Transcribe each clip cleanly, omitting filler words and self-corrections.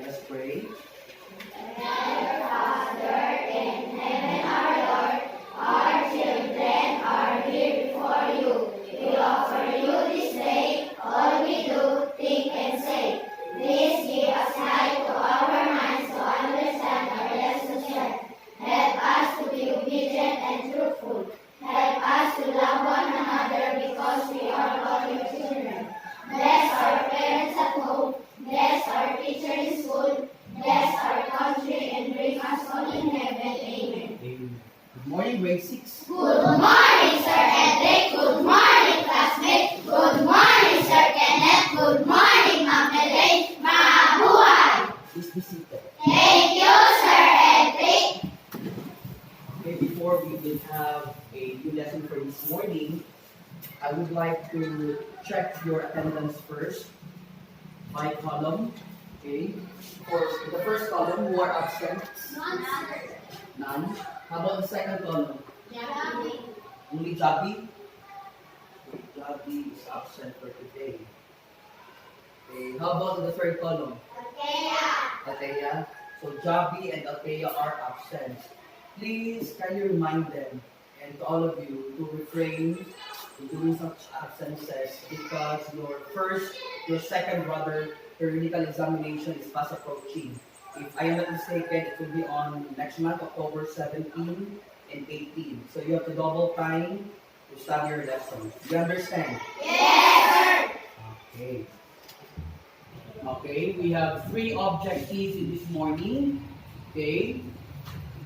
Let's pray. Amen. Good morning, grade 6. Good morning, Sir Edric. Good morning, classmates. Good morning, Sir Kenneth. Good morning, Ma'am Elaine. Mabuhay! Please be seated. Thank you, Sir Edric. Okay, before we will have a new lesson for this morning, I would like to check your attendance first by column. Okay. For the first column, who are absent? None. How about the second column? Only Jabi? Okay, Jabi is absent for today. Okay. How about the third column? Althea. So Jabi and Althea are absent. Please, can you remind them and to all of you to refrain from doing such absences because your second brother theoretical examination is fast approaching. If I am not mistaken, it will be on next month, October 17 and 18. So you have to double time to study your lesson. You understand? Yes, sir. Okay. Okay, we have 3 objectives in this morning. Okay.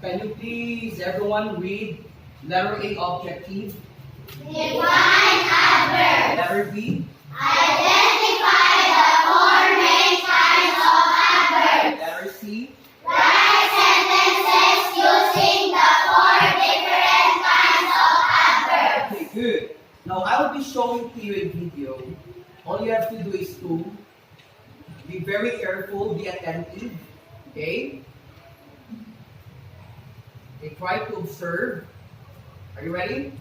Can you please, everyone, read letter A objective, Define adverbs. letter B, Identify the 4 main kinds of adverbs. letter C, Write sentences using the 4 different kinds of adverbs. okay, good. Now I will be showing to you a video. All you have to do is to be very careful, be attentive, okay? Okay, try to observe. Are you ready?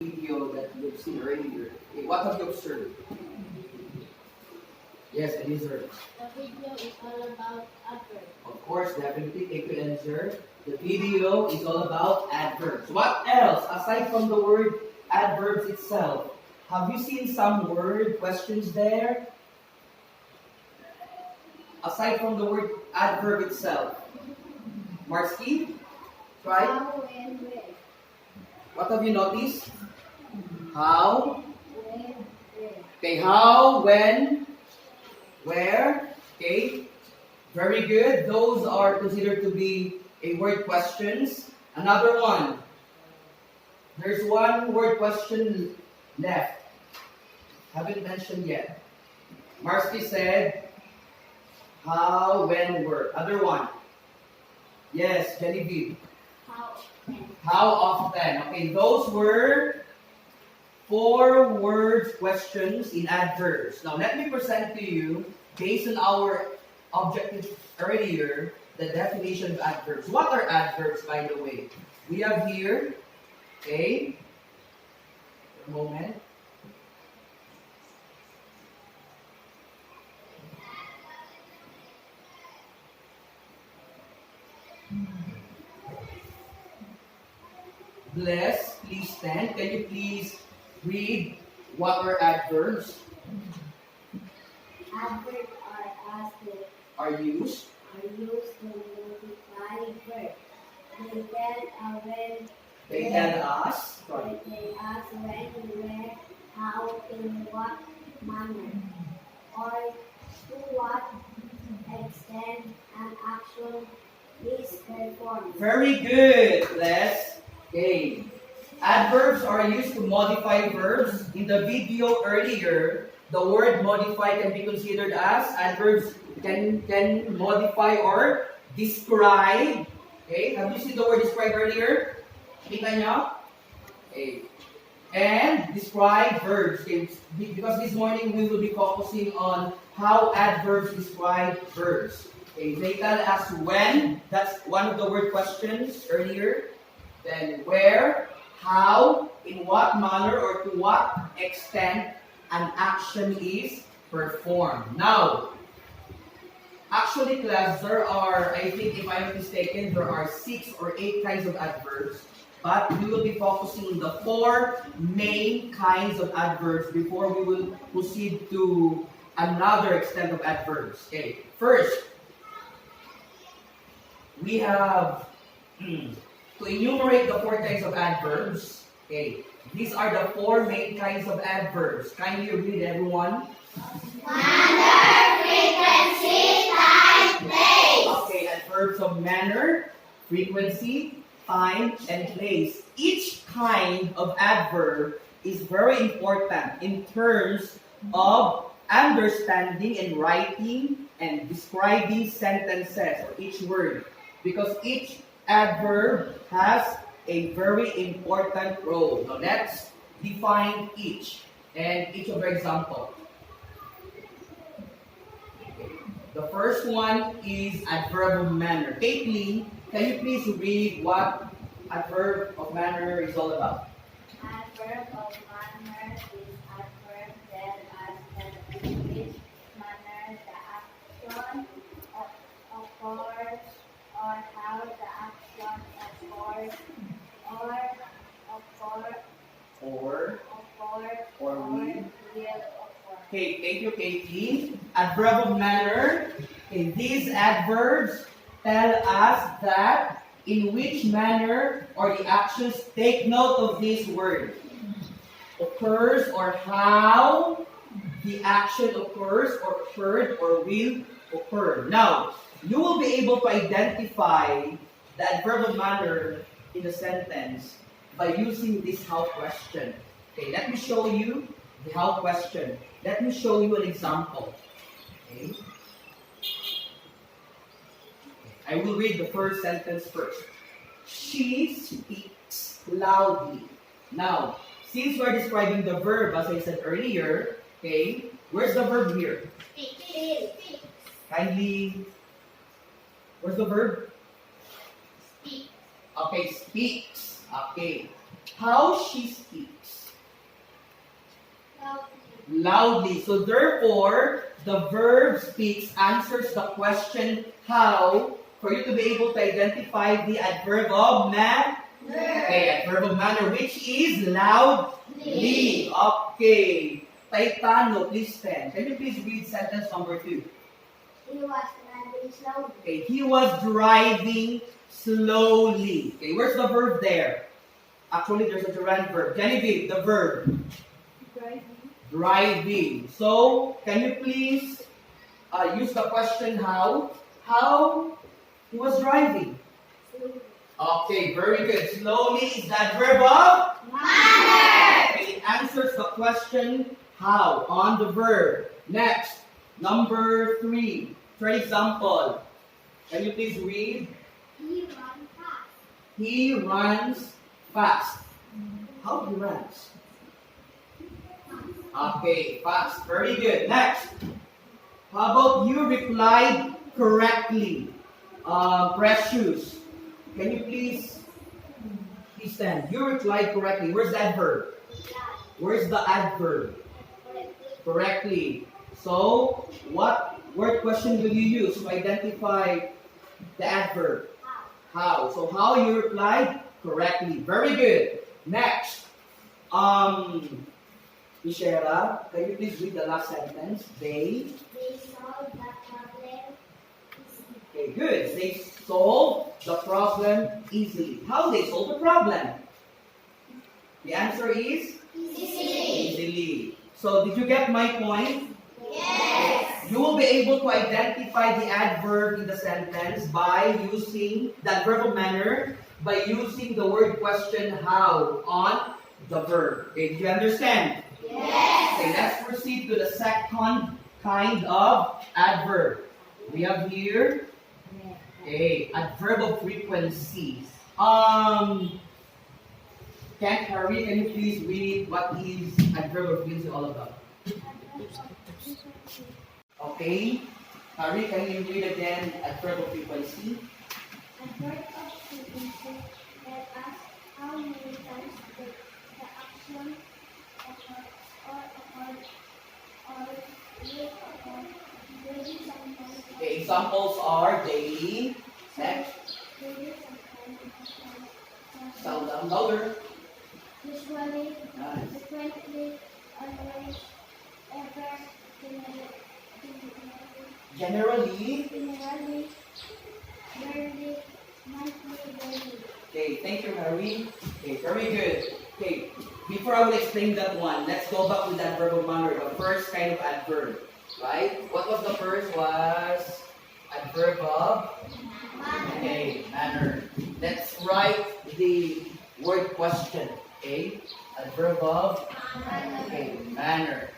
video that you've seen earlier. Okay, what have you observed? Yes, Eliezer. The video is all about adverbs. Of course, definitely take the answer. The video is all about adverbs. What else aside from the word adverbs itself? Have you seen some word questions there? Aside from the word adverb itself. Marsky, try. How, when, where. What have you noticed? How? When, where. Okay, how, when, where? Okay, very good. Those are considered to be a word questions. Another one. There's one word question left. Haven't mentioned yet. Marsky said, how, when, where. Other one. Yes, Genevieve. How, when. How often? Okay, those were 4 words questions in adverbs. Now, let me present to you, based on our objective earlier, the definition of adverbs. What are adverbs, by the way? We have here, okay, a moment. Bless, please stand. Can you please read what are adverbs? Adverbs are asked Are used. are used to modify verbs. They tell when, They tell us. they ask when, where, how, in what manner, or to what extent an action is performed. Very good, Bless. Okay. Adverbs are used to modify verbs. In the video earlier, the word modify can be considered as adverbs can modify or describe. Okay, have you seen the word describe earlier? Kita nyo? Okay. And describe verbs. Okay. Because this morning we will be focusing on how adverbs describe verbs. Okay, they tell us when, that's one of the word questions earlier. Then where, how, in what manner, or to what extent an action is performed. Now, actually class, there are, I think if I'm not mistaken, there are 6 or 8 kinds of adverbs. But we will be focusing on the 4 main kinds of adverbs before we will proceed to another extent of adverbs. Okay, first, we have to enumerate the 4 kinds of adverbs. Okay, these are the 4 main kinds of adverbs. Kindly read, everyone. Manner, frequency, time, place. Okay, adverbs of manner, frequency, time, and place. Each kind of adverb is very important in terms of understanding and writing and describing sentences or each word, because each adverb has a very important role. Now let's define each and each of the example. The first one is adverb of manner. Caitlin, can you please read what adverb of manner is all about? Adverb of manner is adverb that as in which manner the action occurs, or how the action occurs, Or will occur. Okay, thank you, Caitlin. Adverb of manner. Okay, these adverbs tell us that in which manner or the actions, take note of this word, occurs, or how the action occurs or occurred or will occur. Now, you will be able to identify the adverb of manner in the sentence by using this how question. Okay, let me show you the how question. Let me show you an example. Okay. I will read the first sentence first. She speaks loudly. Now, since we're describing the verb, as I said earlier, okay, where's the verb here? Speak. Kindly, where's the verb? Speak. Okay, speaks. Okay. How she speaks. Loudly. So therefore, the verb speaks answers the question how for you to be able to identify the adverb of manner. Okay, adverb of manner which is loudly. Okay. Taitano, please stand. Can you please read sentence number 2? He was driving slowly. Okay, he was driving slowly. Okay, where's the verb there? Actually, there's a gerund verb. Genevieve, the verb. Driving. So, can you please use the question how? How he was driving? Okay, very good. Slowly is the adverb of? Manner. Okay, it answers the question how on the verb. Next, number 3. Third example. Can you please read? He ran fast. He runs fast. How he runs? Okay, fast. Very good. Next. How about you replied correctly? Precious. Can you please stand? You replied correctly. Where's the adverb? Where's the adverb? Correctly. So, what word question will you use to identify the adverb? How. So, how you replied correctly. Very good. Next. Michelle, can you please read the last sentence? They solved the problem. Okay, good. They solved the problem easily. How they solve the problem? The answer is easily. So, did you get my point? Yes. You will be able to identify the adverb in the sentence by using the adverb of manner, by using the word question how on the verb. Okay, did you understand? Yes. Okay, let's proceed to the second kind of adverb. We have here adverb of frequency. Harry, can you please read what is adverb of frequency all about? Okay. Harry, can you read again adverb of frequency? Adverb of frequency tells us how many times the action occurred or will occur. Daily sometimes. Okay, examples are daily, next, Daily sometimes. seldom, louder. Usually. Nice. Frequently. Always. Ever. Generally. Generally. Rarely. Monthly. Daily. Okay, thank you, Harry. Okay, very good. Okay, before I will explain that one, let's go back to that verb of manner, the first kind of adverb. Right? What was the first? Was adverb of? Okay, manner. Let's write the word question. Okay, adverb of? Okay, manner.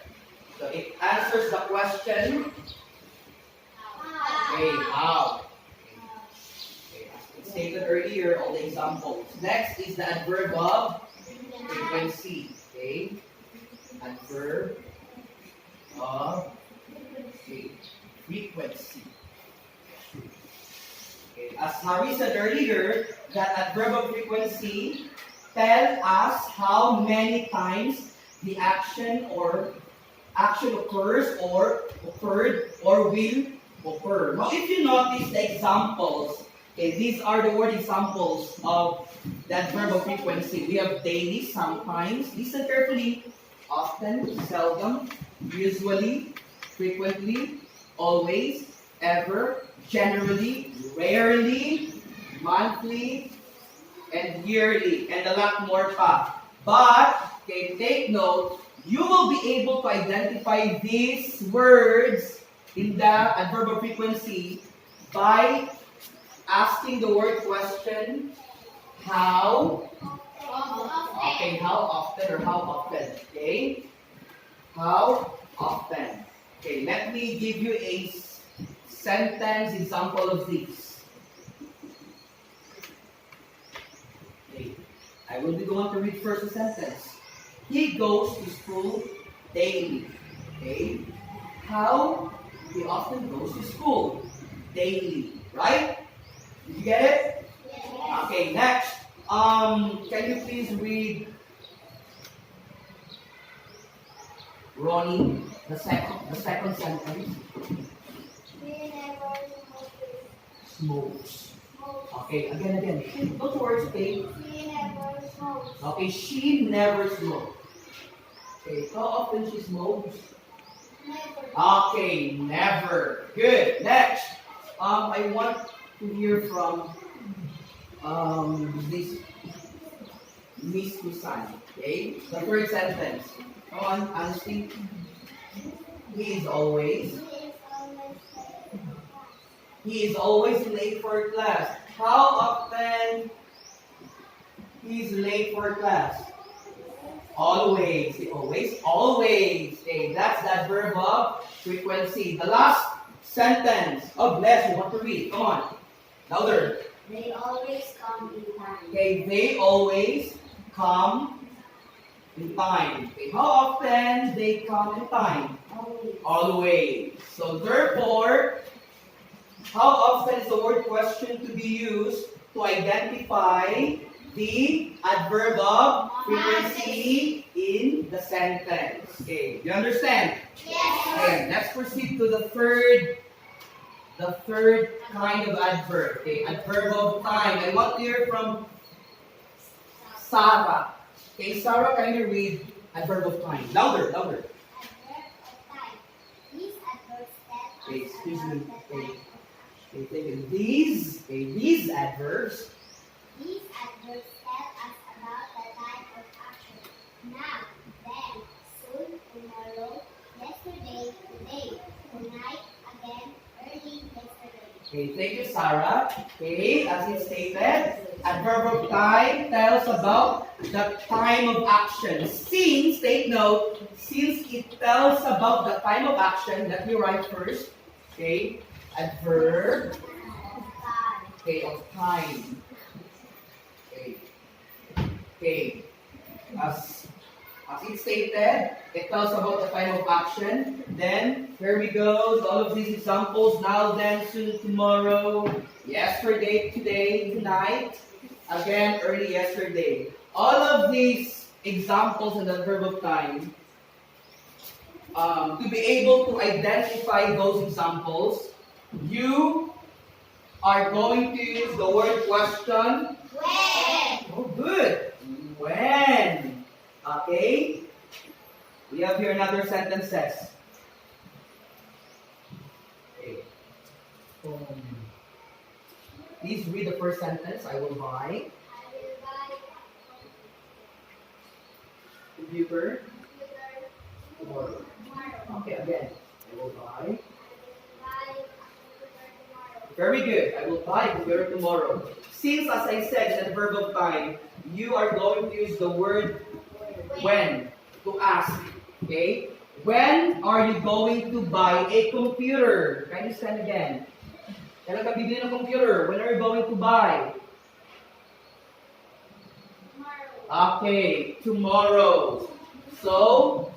So it answers the question. Okay, how? Okay, as stated earlier, all the examples. Next is the adverb of frequency. Okay, adverb of frequency. Okay. As Harry said earlier, that adverb of frequency tell us how many times the action occurs or occurred or will occur. Now, if you notice the examples, okay, these are the word examples of the adverb of frequency. We have daily, sometimes, listen carefully, often, seldom, usually, frequently, always, ever, generally, rarely, monthly, and yearly, and a lot more pa. But, okay, take note, you will be able to identify these words in the adverb of frequency by asking the word question, how? Okay, how often or how often? Okay, how often? Okay, let me give you a sentence example of this. Okay, I will be going to read first the sentence. He goes to school daily. Okay, how he often goes to school daily, right? Did you get it? Yes. Okay, next. Can you please read Ronnie, the second sentence. He never Smokes. Okay, again. Those words, okay? He never smokes. Okay, she never smokes. Okay, how often she smokes? Never. Okay, never. Good. Next. I want to hear from this Miss Kusan. Okay? The first sentence. Come on, honesty. He is always. He is always late for class. How often he is late for class? Always. Say always. Always. Okay, that's that verb of frequency. The last sentence. Oh, bless you. Want to read? Come on. Louder. They always come in time. Okay, they always come in time. Okay, how often they come in time? Always. Always. So therefore, how often is the word question to be used to identify the adverb of frequency in the sentence? Okay, you understand? Yes. Okay, let's proceed to the third kind of adverb. Okay, adverb of time. I want to hear from Sarah. Okay, Sarah, can you read adverb of time? Louder. Adverb of time. These adverbs tell us Okay, excuse about me. the Okay. time. Okay, thank you. These adverbs. These adverbs tell us about the time of action. Now, then, soon, tomorrow, yesterday, today, tonight, again, early yesterday. Okay, thank you, Sarah. Okay, as it stated, adverb of time tells about the time of action. Since, take note, since it tells about the time of action, let me write first. Okay, adverb, okay, of time. Okay, as it stated, it tells about the time of action. Then, here we go, all of these examples, now, then, soon, tomorrow, yesterday, today, tonight, again, early yesterday. All of these examples in the verb of time, to be able to identify those examples, you are going to use the word question. When? Oh, good. When. Okay. We have here another sentences. Okay. Please read the first sentence. I will buy I will buy computer computer tomorrow. tomorrow. Okay, again. I will buy. I will buy a computer tomorrow. Very good. I will buy computer tomorrow. Since, as I said, in the verb of time, you are going to use the word when to ask. Okay? When are you going to buy a computer? Can you stand again? Kailan ka bibili ng computer? When are you going to buy? Tomorrow. Okay, tomorrow. So,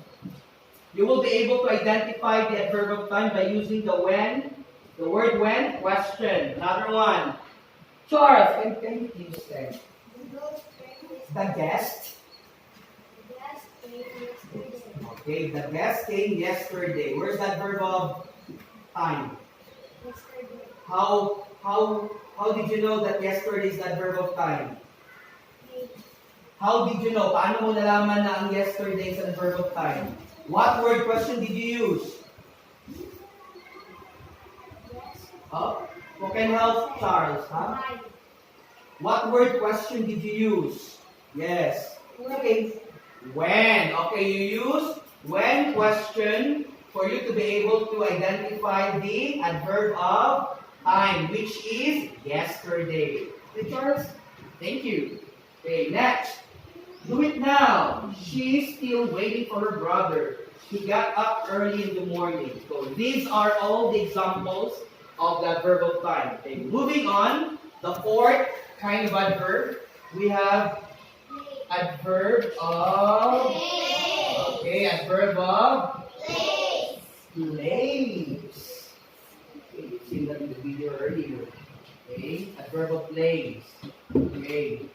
you will be able to identify the adverb of time by using the when, the word when, question. Another one. Charles, can you please stand? The guest. Okay, the guest came yesterday. Where's that verb of time? How did you know that yesterday is that verb of time? How did you know? Paano mo nalaman na ang yesterday is a verb of time? What word question did you use? Huh? Who can help Charles? Huh? What word question did you use? Yes. Okay. When. Okay, you use when question for you to be able to identify the adverb of time, which is yesterday. Okay, Charles? Thank you. Okay, next. Do it now. She's still waiting for her brother. He got up early in the morning. So these are all the examples of the adverb of time. Okay, moving on, the fourth kind of adverb, we have adverb of, okay, adverb of place. Okay, you've seen that in the video earlier. Okay, adverb of place. Okay.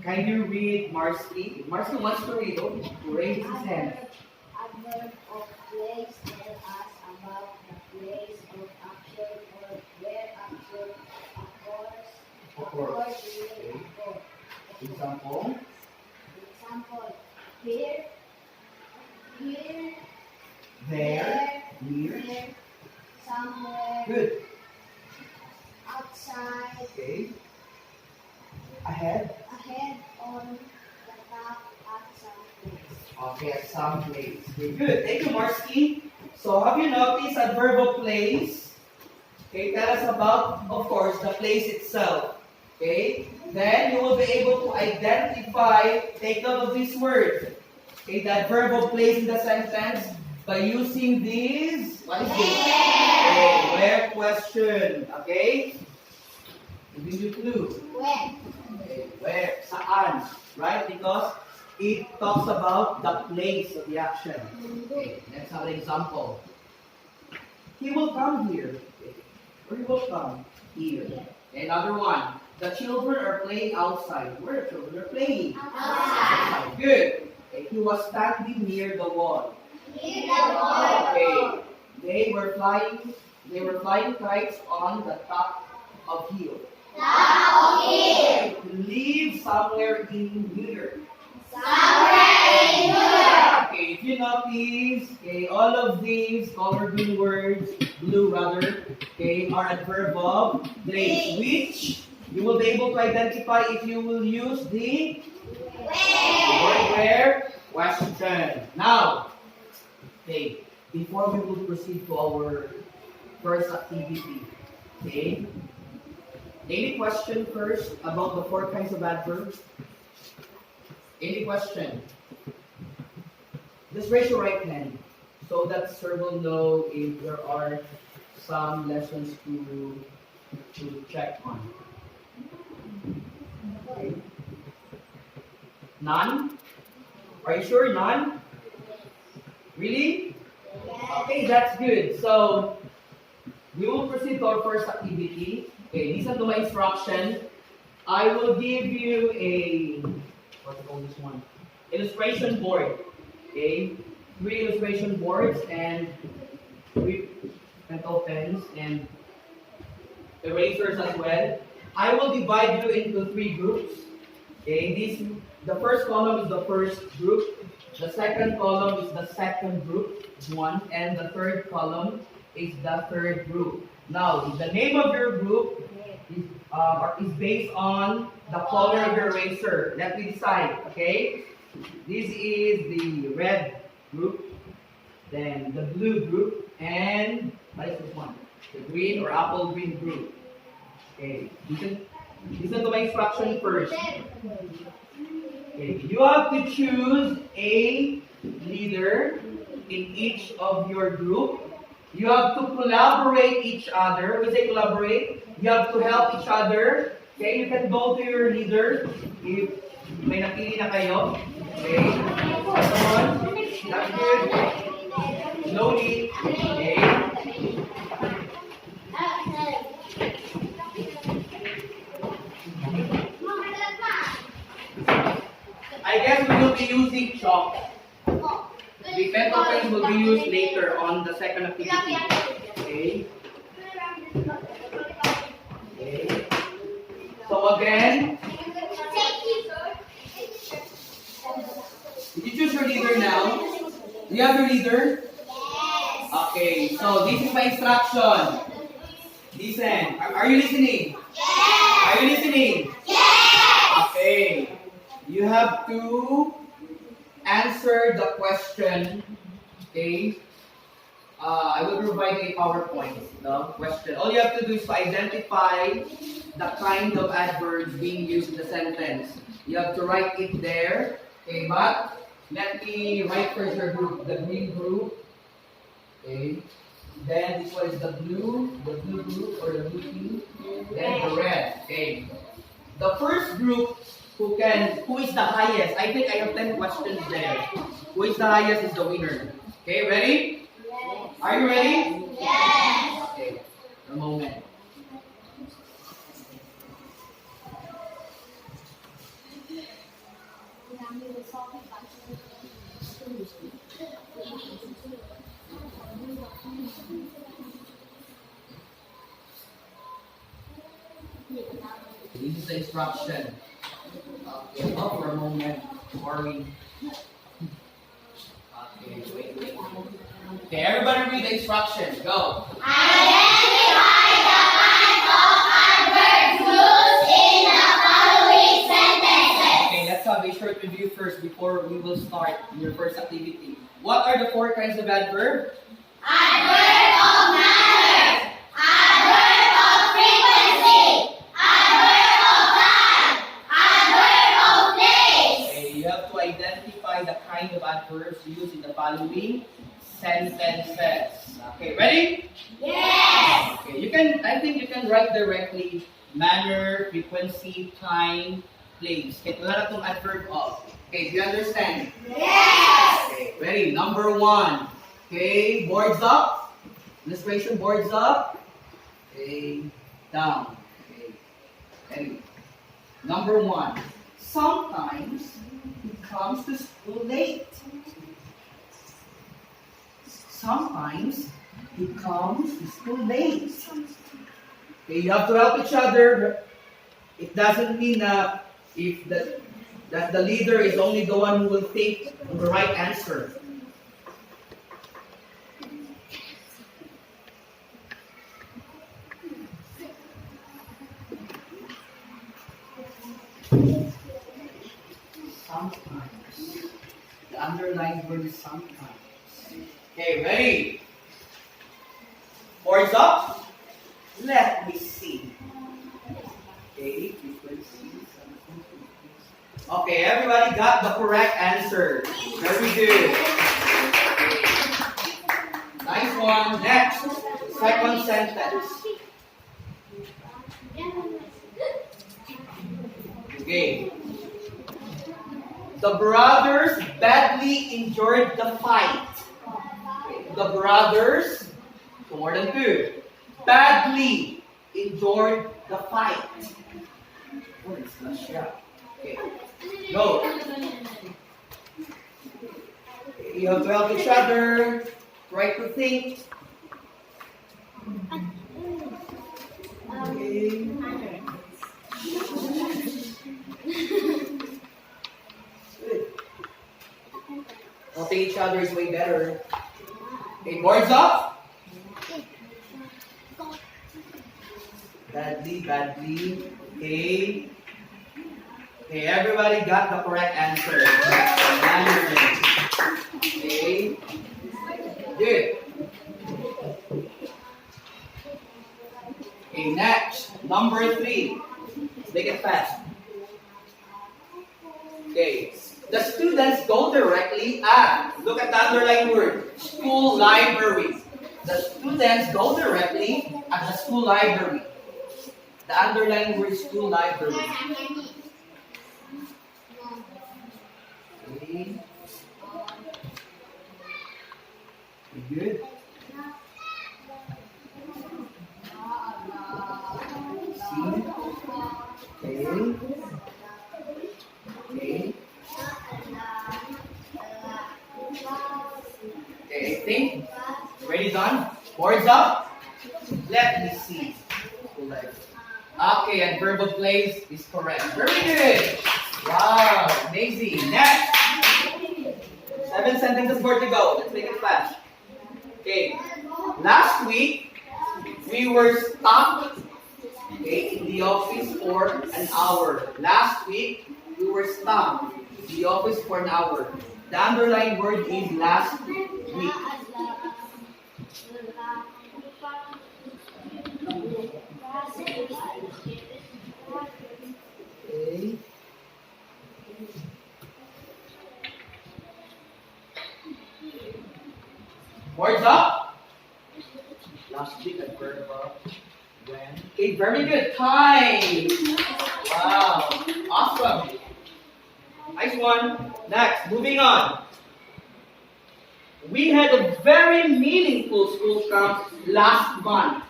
Can you read Marsky? Marsky wants to read. Oh, raise his hand. Adverb of place tell us about the place of action or where action occurs. Occurs. Okay. Example. Example, here, There. Near. here, somewhere, Good. outside, Okay. Ahead. ahead, on the top, at some place. Okay, at some place. Okay, good. Thank you, Marsky. So have you noticed adverb of place? Okay, tell us about, of course, the place itself. Okay, then you will be able to identify, take note of this word. Okay, the adverb of place in the sentence by using these. What is this? Okay, where question. Okay, giving you clue. When? Okay, where? Saan? Right? Because it talks about the place of the action. Okay, let's have an example. He will come here. Okay. Or he will come here. Another one. The children are playing outside. Where the children are playing? Outside. Good. Okay. He was standing near the wall. Near the wall. Okay. They were flying kites on the top of hill. Top of hill. Live somewhere in here. Somewhere in Europe. Okay, if you notice, okay, all of these color blue words, okay, are adverb of place, which you will be able to identify if you will use the word where question. Now, okay, before we will proceed to our first activity, okay, any question first about the 4 kinds of adverbs? Any question? Just raise your right hand so that sir will know if there are some lessons to check on. Okay. None? Are you sure none? Really? Okay, that's good. So we will proceed to our first activity. Okay, listen to my instruction. I will give you a what's called this one? Illustration board. Okay? 3 illustration boards and 3 pencil pens and erasers as well. I will divide you into 3 groups. Okay, the first column is the first group, the second column is the second group, 1, and the third column is the third group. Now, the name of your group is based on the color of your eraser. Let me decide, okay? This is the red group, then the blue group, and what is this one? The green or apple green group. Okay, listen to my instruction first. Okay, you have to choose a leader in each of your group. You have to collaborate each other. When we say collaborate, you have to help each other. Okay, you can go to your leader if may napili na kayo. Okay, come on. That's good. Slowly. Okay. I guess we will be using chalk. The pencil pens will be used later on the second activity. Okay. Okay. So again, did you choose your leader now? Do you have your leader? Yes. Okay, so this is my instruction. Listen. Are you listening? Yes. Are you listening? Yes. Okay. You have to answer the question. Okay. I will provide a PowerPoint. The question. All you have to do is to identify the kind of adverbs being used in the sentence. You have to write it there. Okay, but let me write first your group. The green group. Okay. Then this one is the blue group or the blue team. Then the red. Okay. The first group who is the highest? I think I have 10 questions there. Who is the highest is the winner. Okay, ready? Yes. Are you ready? Yes. Okay. A moment. the instruction. Okay, hold for a moment. Sorry. Okay, wait. Okay, everybody read the instruction. Go. Identify the kinds of adverbs used in the following sentences. Okay, let's have a short review first before we will start your first activity. What are the 4 kinds of adverb? Adverb of manner, adverb of frequency, adverb of time, adverb of place. Okay, you have to identify the kind of adverbs used in the following sentences. Okay, ready? Yes. Okay, I think you can write directly manner, frequency, time, place. Okay, wala na itong adverb of. Okay, do you understand? Yes. Okay, ready? Number 1. Okay, boards up. Illustration, boards up. Okay, down. Okay, ready? Number 1. Sometimes he comes to school late. Sometimes he comes to school late. Okay, you have to help each other. It doesn't mean that the leader is only the one who will think the right answer. Sometimes. The underlined word is sometimes. Okay, ready? Boards up. Let me see. Okay, frequency. Okay, everybody got the correct answer. Very good. Nice one. Next, second sentence. Okay. The brothers badly enjoyed the fight. The brothers, more than 2, badly enjoyed the fight. Oh, it's not sure. Okay. Go. You have to help each other. Try to think. Okay. Good. Helping each other is way better. Okay, boards up. Badly. Okay. Okay, everybody got the correct answer. Okay. Good. Okay, next. Number 3. Make it fast. Okay. The students go directly at, look at the underlined word, school library. The students go directly at the school library. The underlined word, school library. Okay. Good. See? Okay. Okay. Okay, I think. Ready, done? Boards up? Let me see. Okay, and verbal place is correct. Very good. Wow, amazing. Next. 7 sentences more to go. Let's make it fast. Okay. Last week, we were stuck in the office for an hour. Last week, we were stuck in the office for an hour. The underlined word is last week. Okay. Words up. Last week at verb when. Okay, very good. Time. Wow. Awesome. Nice one. Next, moving on. We had a very meaningful school camp last month.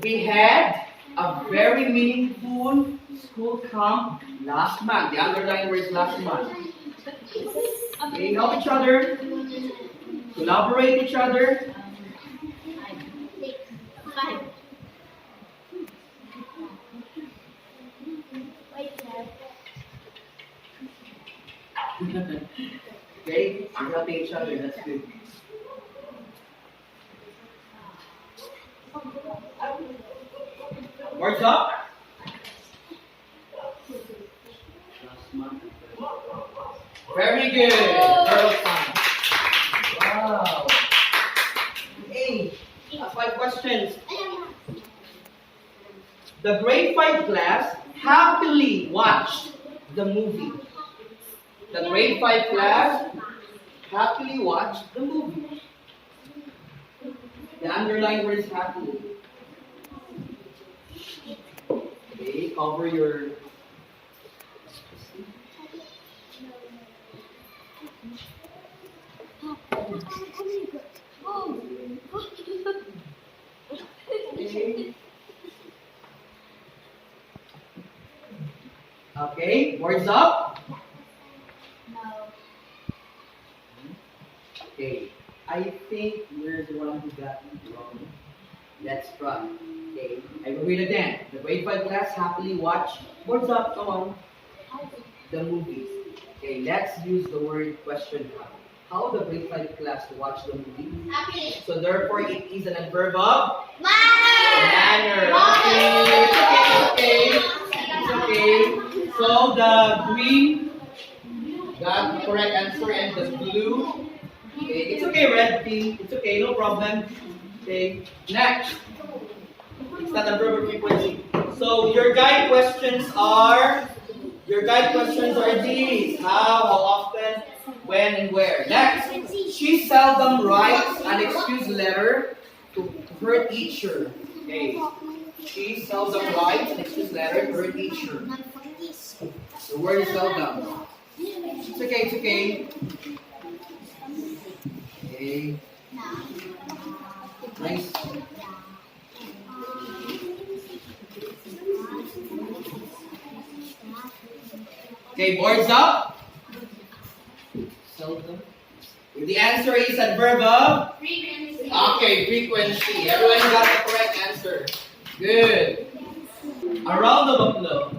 We had a very meaningful school camp last month. The underlying word is last month. Okay, help each other. Collaborate each other. each other. That's good. Words up. Very good. Verbal sign. Wow. Hey, 5 questions. The grade 5 class happily watched the movie. The grade 5 class happily watched the movie. The underlined word is happily. Okay, cover your. Okay, words up. Okay, I think we're the one who got it wrong. Let's try. Okay, I will read again. The grade 5 class happily watched. Words up, come on. The movies. Okay, let's use the word question how. How the grade 5 class watched the movie? Happily. So therefore, it is an adverb of Manner. manner. Okay, it's okay. So the green got the correct answer and the blue. Okay, it's okay, red, pink. It's okay, no problem. Okay, next. It's not a verb or frequency. So your guide questions are these. How often, when, and where. Next. She seldom writes an excuse letter to her teacher. Okay. She seldom writes an excuse letter to her teacher. The word is seldom. It's okay, it's okay. Okay. Nice. Okay, boards up. Seldom. The answer is adverb of? Frequency. Okay, frequency. Everyone got the correct answer. Good. A round of applause.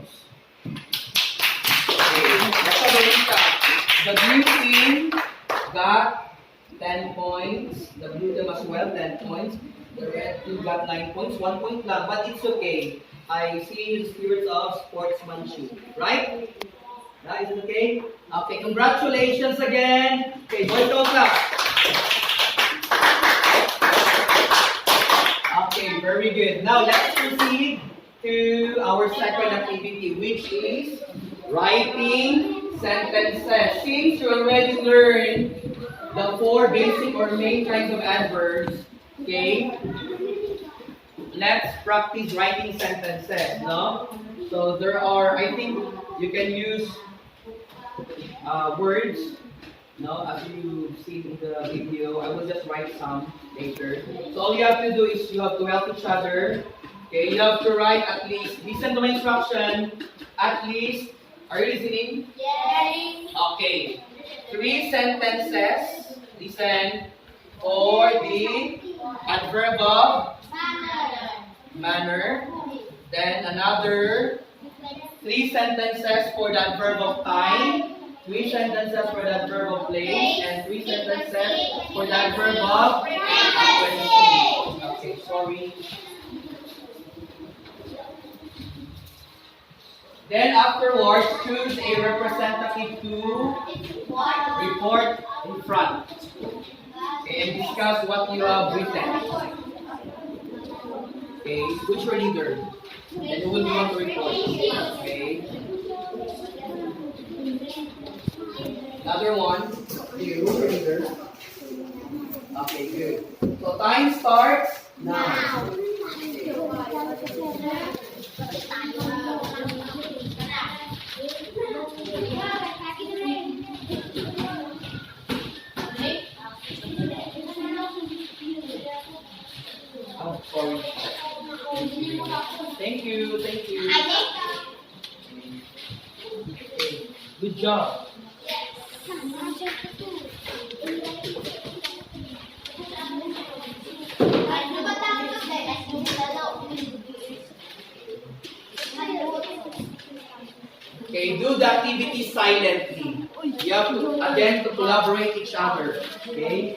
Okay, let's have a recap. The blue team got 10 points. The blue team as well, 10 points. The red team got 9 points. 1 point lang, but it's okay. I see the spirit of sportsmanship. Right? Is it okay? Okay, congratulations again. Okay, boys, don't clap. Okay, very good. Now let's proceed to our second activity, which is writing sentences. Since you already learned the 4 basic or main kinds of adverbs, okay, let's practice writing sentences, no? So there are, I think you can use words, no, as you see in the video. I will just write some later. So all you have to do is you have to help each other. Okay, you have to write at least, listen to my instruction, at least, are you listening? Yes. Okay, 3 sentences, listen, for the adverb of manner, then another 3 sentences for the adverb of time, 3 sentences for the adverb of place, and 3 sentences for the adverb of frequency. Okay, sorry. Then afterwards, choose a representative to report in front. Okay, and discuss what you have written. Okay, who's your leader? And who will you want to report? Okay. Another one. Okay, who's your leader? Okay, good. So time starts now. Oh, sorry. Thank you, thank you. Okay, good job. Okay, do the activity silently. You You have to, again, to collaborate each other. Okay?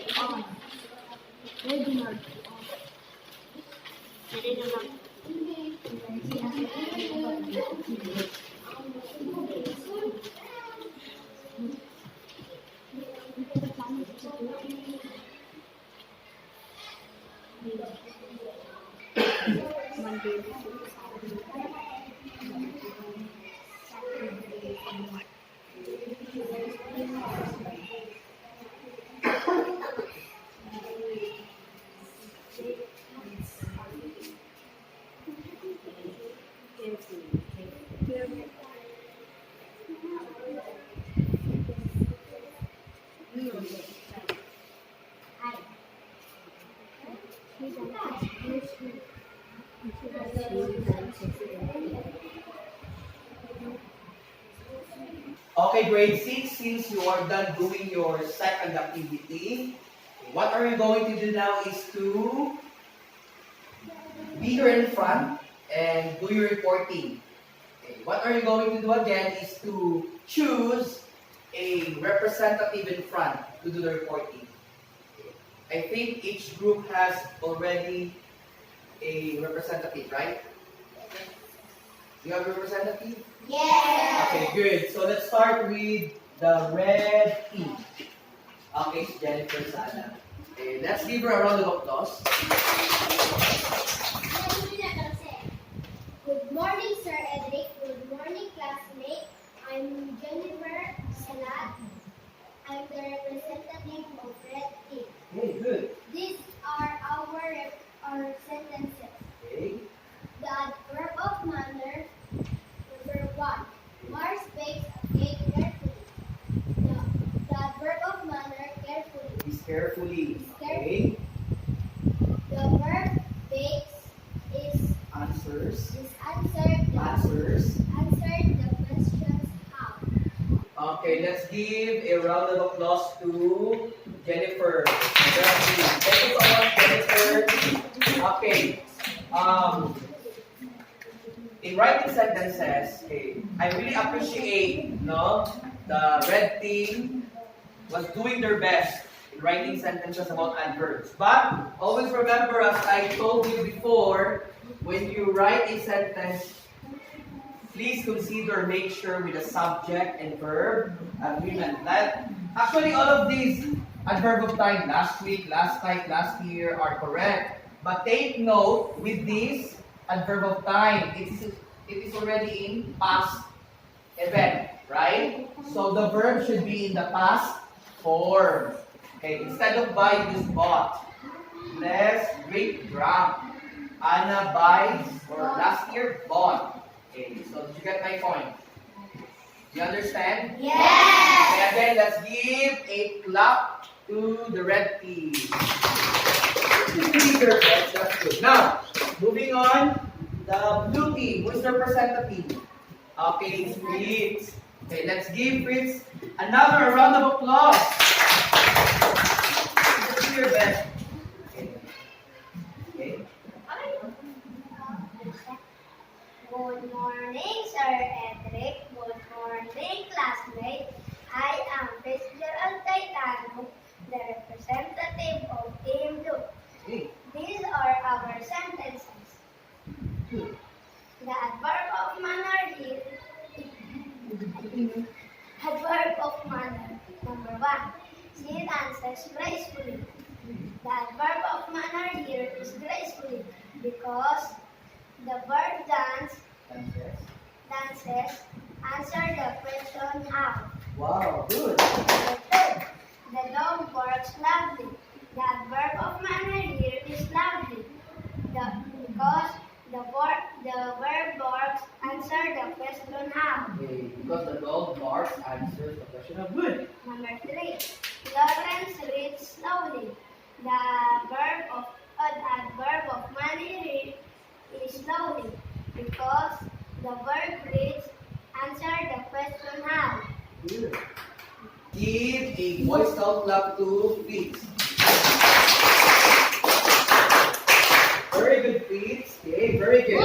Okay, grade 6, since you are done doing your second activity, what are you going to do now is to be here in front and do your reporting. Okay, what are you going to do again is to choose a representative in front to do the reporting. I think each group has already a representative, right? You have a representative? Yes. Okay, good. So let's start with the red team. Okay, it's Jennifer Sana. Okay, let's give her a round of applause. Good morning, Sir Edric. Good morning, classmate. I'm Jennifer Salat. I'm the representative of Red Team. Okay, good. These are our sentences. Okay. The adverb of manner, number 1. Mars bakes a cake carefully. The adverb of manner, carefully. Is carefully. Is Okay. The verb bakes is Answers. answered the questions how. Okay, let's give a round of applause to Jennifer. Thank you so much, Jennifer. Okay. In writing sentences, okay, I really appreciate the red team was doing their best in writing sentences about adverbs. But always remember, as I told you before, when you write a sentence, please consider, make sure with the subject and verb agreement. That actually all of these adverb of time, last week, last night, last year are correct. But take note with this adverb of time, it is already in past event, right? So the verb should be in the past form. Okay, instead of buy, you just bought. Let's drink, drank. Anna buys, or last year bought. Okay, so did you get my point? Do you understand? Yes. Okay, again, let's give a clap to the red team. That's good. Now, moving on, the blue team. Who's the representative? Okay, it's Fritz. Okay, let's give Fritz another round of applause. Just do your best. Okay. Okay. Good morning, Sir Edric. Good morning, classmate. I am Fitzgerald Titano, the representative of Team Blue. Okay. These are our sentences. Good. The adverb of manner here. Adverb of manner. Number 1. She dances gracefully. The adverb of manner here is gracefully because the verb dances answer the question how. Wow, good. Number 2. The dog barks loudly. The adverb of manner here is loudly because the verb barks answer the question how. Okay, because the dog barks answers the question of good. Number 3. Lawrence reads slowly. The adverb of manner is slowly because the verb reads answer the question how. Good. Give a voice count clap to Fritz. Very good, Fritz. Okay, very good.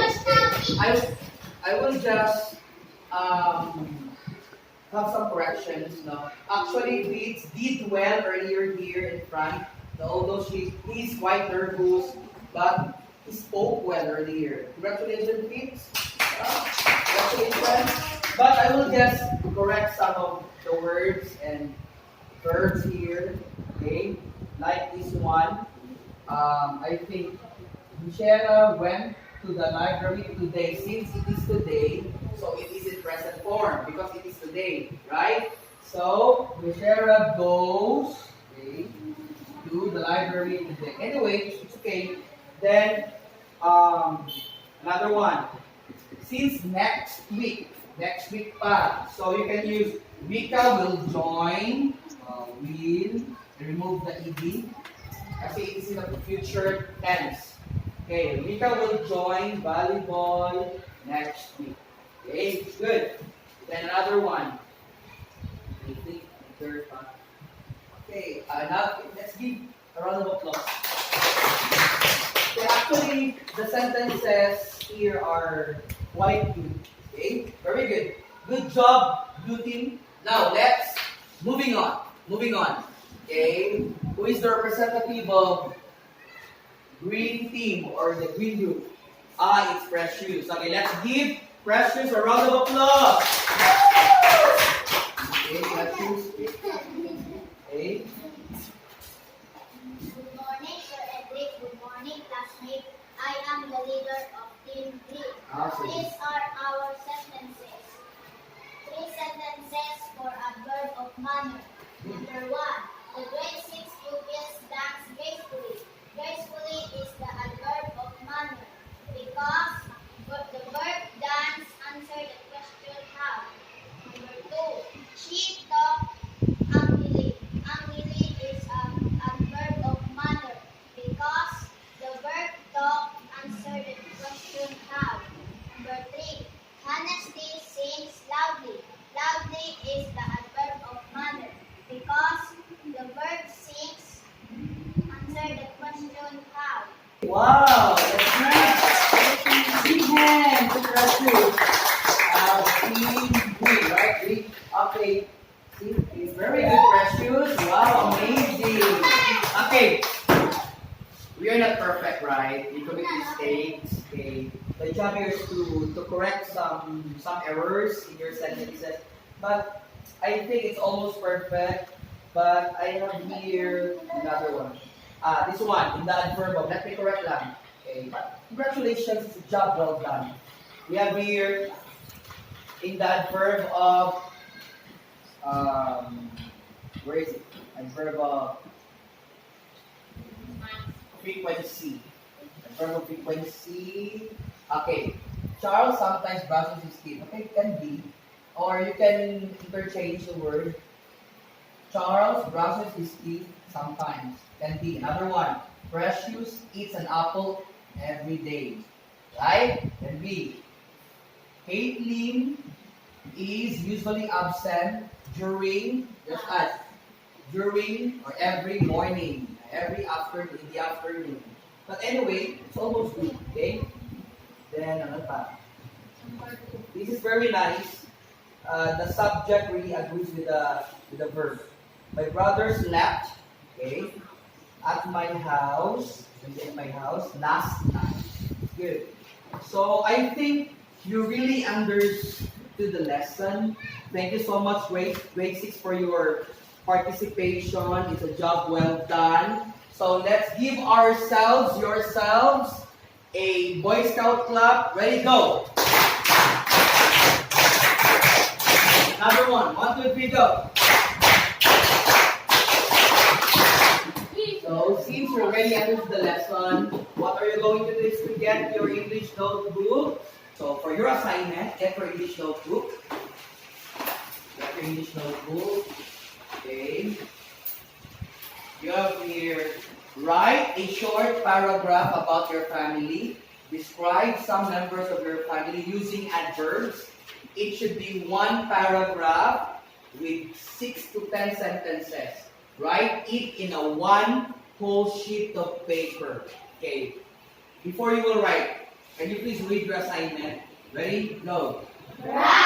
I will just have some corrections. No, actually, Beats did well earlier here in front. No, although he's quite nervous, but he spoke well earlier. Congratulations, Beats. Congratulations. But I will just correct some of the words and verbs here. Okay, like this one. I think Michelle went to the library today. Since it is today, so it is in present form because it is today, right? So Michelle goes, okay, to the library today. Anyway, it's okay. Then another one. Since next week pa. So you can use Mika will join, will remove the ed. Kasi it is in the future tense. Okay, Mika will join volleyball next week. Okay, good. Then another one. I think third one. Okay, now let's give a round of applause. Okay, actually, the sentences here are quite good. Okay, very good. Good job, blue team. Now let's moving on. Moving on. Okay, who is the representative of green team or the green group? It's Precious. Okay, let's give Precious a round of applause. Okay, Precious. Okay. Good morning, Sir Edric. Good morning, classmate. I am the leader of Team Green. These are our sentences. 3 sentences for adverb of manner. Number 1. The grade 6 pupils dance gracefully. Gracefully is the adverb of manner because the verb dance answer the question how. Number 2. She talked angrily. Angrily is an adverb of manner because the verb talk answer the question how. Number 3. Honesty sings loudly. Loudly is the adverb of manner because the verb sings answer the question how. Wow, that's nice. Big hand to Precious. Team green, right? Green. Okay. See, very good, Precious. Wow, amazing. Okay. We are not perfect, right? We commit mistakes. Okay. The job here is to correct some errors in your sentences. But I think it's almost perfect. But I have here another one. This one, in the adverb of, let me correct lang. Okay. But congratulations, it's a job well done. We have here in the adverb of where is it? Adverb of frequency. Adverb of frequency. Okay. Charles sometimes brushes his teeth. Okay, it can be. Or you can interchange the word. Charles brushes his teeth sometimes. Can be. Another one. Precious eats an apple every day. Right? Can be. Caitlin is usually absent during, just as, during or every morning, every afternoon, in the afternoon. But anyway, it's almost good, okay? Then, ano pa? This is very nice. The subject really agrees with the verb. My brother slept, okay, at my house, last night. Good. So, I think you really understood the lesson. Thank you so much, grade 6, for your participation. It's a job well done. So let's give yourselves, a Boy Scout clap. Ready, go. Another one. 1, 2, 3, go. So since you already understood the lesson, what are you going to do is to get your English notebook. So for your assignment, get your English notebook. Get your English notebook. Okay. You have here, write a short paragraph about your family. Describe some members of your family using adverbs. It should be 1 paragraph with 6 to 10 sentences. Write it in a 1 whole sheet of paper. Okay. Before you will write, can you please read your assignment? Ready? Go. Right.